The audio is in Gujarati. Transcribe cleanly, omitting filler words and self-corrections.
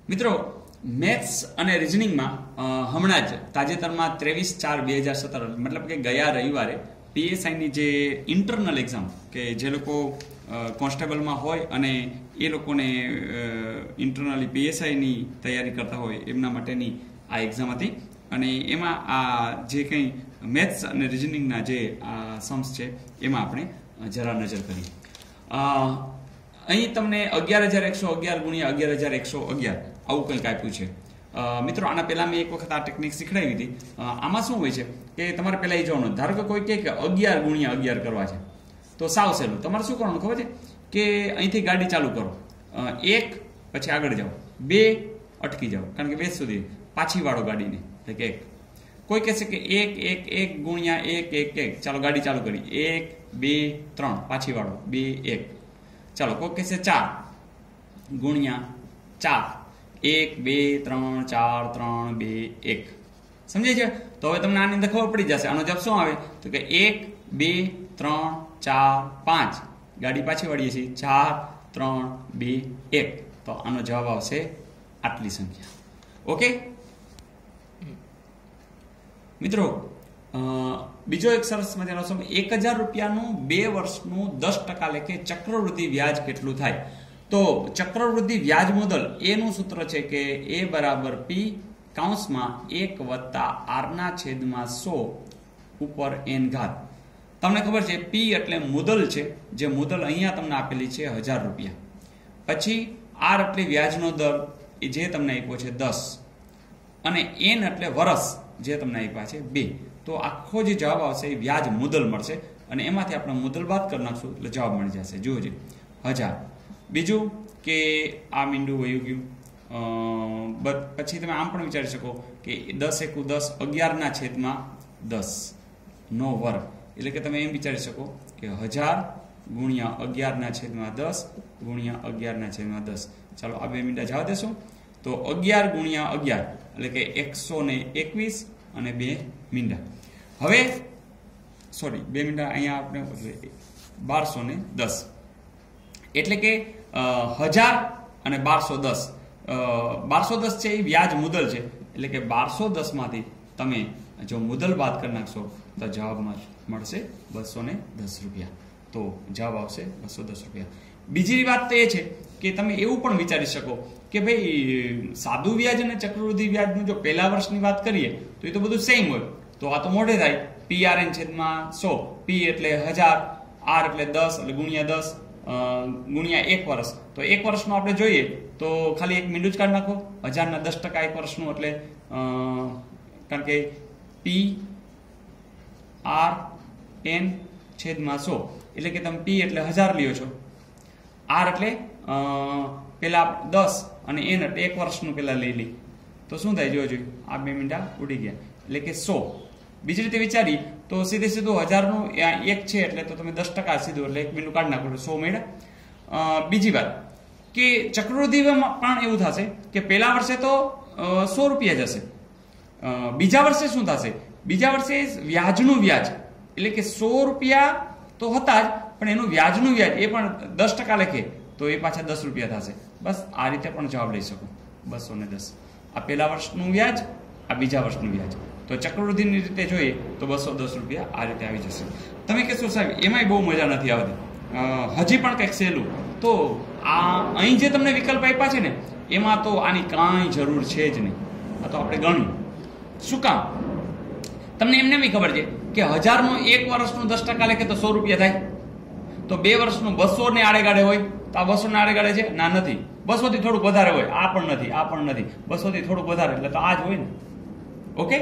મિત્રો મેથ્સ અને રિઝનિંગમાં હમણાં જ તાજેતરમાં 23/4/2017 મતલબ કે ગયા રવિવારે પીએસઆઈની જે ઇન્ટરનલ એક્ઝામ કે જે લોકો કોન્સ્ટેબલમાં હોય અને એ લોકોને ઇન્ટરનલી પીએસઆઈની તૈયારી કરતા હોય એમના માટેની આ એક્ઝામ હતી અને એમાં આ જે કંઈ મેથ્સ અને રિઝનિંગના જે સમ્સ છે એમાં આપણે જરા નજર કરીએ. અહીં તમને 11,111 ગુણ્યા 11,111 આવું કંઈક આપ્યું છે. મિત્રો આના પહેલા મેં એક વખત આ ટેકનિક શીખડાવી હતી. આમાં શું હોય છે કે તમારે પહેલા એ જોવાનું, ધારો કે કોઈ કહે કે 11 ગુણ્યા 11 કરવા છે તો સાવ સહેલું. તમારે શું કરવાનું ખબર છે કે અહીંથી ગાડી ચાલુ કરો, 1 પછી આગળ જાઓ, 2 અટકી જાઓ, કારણ કે 2 સુધી પાછી વાળો ગાડીને, એટલે કે 1. કોઈ કહેશે કે 1 1 1 ગુણ્યા 1 1 1, ચાલો ગાડી ચાલુ કરી, 1 2 3 પાછી વાળો, 2 1. ચાલો કોઈ કહેશે 4 ગુણ્યા 4, 1 2 3 4 3 2 1. સમજાય છે? તો હવે તમને આની અંદર ખબર પડી જશે આનો જવાબ શું આવે, તો કે 1 2 3 4 5, ગાડી પાછી વાળીએ છીએ, 4 3 2 1. તો આનો જવાબ આવશે આટલી સંખ્યા. ઓકે મિત્રો, બીજો એક સરસ મજાનો સમ, 1,000 રૂપિયાનું 2 વર્ષનું 10% લેખે ચક્રવૃદ્ધિ વ્યાજ કેટલું થાય? તો ચક્રવૃદ્ધિ વ્યાજ મુદ્દલ એનું સૂત્ર છે કે એ બરાબર પી કૌંસમાં 1 + r/100 ઉપર n ઘાત. તમને ખબર છે પી એટલે મુદ્દલ છે, જે મુદ્દલ અહીંયા તમને આપેલી છે 1,000 રૂપિયા. પછી આર એટલે વ્યાજનો દર જે તમને આપ્યો છે 10, અને n એટલે વર્ષ જે તમને આપ્યા છે 2. તો આખો જે જવાબ આવશે એ વ્યાજ મુદ્દલ મળશે અને એમાંથી આપણે મુદ્દલ બાદ કરી નાખશું એટલે જવાબ મળી જશે. જુઓ છે 1,000. બીજું કે આ મીંડું વયું ગયું. પછી તમે આમ પણ વિચારી શકો કે 10 × 10 11/10 નો વર્ગ, એટલે કે તમે એમ વિચારી શકો કે 1,000 ગુણ્યા 11/10 ગુણ્યા 11/10. ચાલો આ 2 મીંડા જવા દેશો તો 11 ગુણ્યા 11 એટલે કે 121 અને 2 મીંડા. હવે સોરી 2 મીંડા અહીંયા આપણે 1210, એટલે કે 1,000 અને 1210. 1210 છે એ વ્યાજ મુદ્દલ છે, એટલે કે 1210 માંથી તમે જો મુદ્દલ બાદ કરી નાખશો તો જવાબમાં મળશે 210 રૂપિયા. તો જવાબ આવશે 210 રૂપિયા. બીજી વાત તો એ છે કે તમે એવું પણ વિચારી શકો કે ભાઈ સાદું વ્યાજ અને ચક્રવૃદ્ધિ વ્યાજનું જો પહેલા વર્ષની વાત કરીએ તો એ તો બધું સેમ હોય, તો આ તો મોઢે થાય PRN/100. પી એટલે 1,000, આર એટલે 10 એટલે ગુણ્યા 10 ગુણ્યા 1 વર્ષ. તો 1 વર્ષનું આપણે જોઈએ તો ખાલી એક મીંડું જ કાઢી નાખો, 1,000 ના 10% 1 વર્ષનું, એટલે કારણ કે PRN/100 એટલે કે તમે પી એટલે 1,000 લ્યો છો, આર એટલે પેલા 10 અને n એટલે 1 વર્ષનું પેલા લઈ લી, તો શું થાય જોજો, આ 2 મીંડા ઉડી ગયા એટલે કે 100. બીજી રીતે વિચારી તો સીધે સીધું 1,000નું 1 છે એટલે તો તમે 10% સીધું એટલે 1 મીંડું કાઢી નાખો એટલે 100 મળ્યા. બીજી વાત કે ચક્રવૃદ્ધિમાં પણ એવું થશે કે પહેલા વર્ષે તો 100 રૂપિયા જશે, બીજા વર્ષે શું થશે, બીજા વર્ષે વ્યાજનું વ્યાજ એટલે કે 100 રૂપિયા તો હતા જ, પણ એનું વ્યાજનું વ્યાજ એ પણ 10% લેખે તો એ પાછા 10 રૂપિયા થશે. બસ આ રીતે પણ જવાબ લઈ શકો 210. આ પહેલા વર્ષનું વ્યાજ, આ બીજા વર્ષનું વ્યાજ. તો ચક્રવૃદ્ધિની રીતે જોઈએ તો 210 રૂપિયા આ રીતે આવી જશે. તમે કહેશો સાહેબ એમાંય બહુ મજા નથી આવતી, હજી પણ કંઈક સહેલું. તો આ અહીં જે તમને વિકલ્પ આપ્યા છે ને એમાં તો આની કાંઈ જરૂર છે જ નહીં. આ તો આપણે ગણ્યું. શું કામ? તમને એમને બી ખબર છે કે 1,000નું 1 વર્ષનું 10% લેખે તો 100 રૂપિયા થાય. તો 2 વર્ષનું 200 ને આડેગાડે હોય તો આ 200 ને આડેગાડે છે? ના, નથી. 200 થી થોડુંક વધારે હોય, આ પણ નથી, આ પણ નથી. 200 થી થોડુંક વધારે એટલે તો આ જ હોય ને. ઓકે.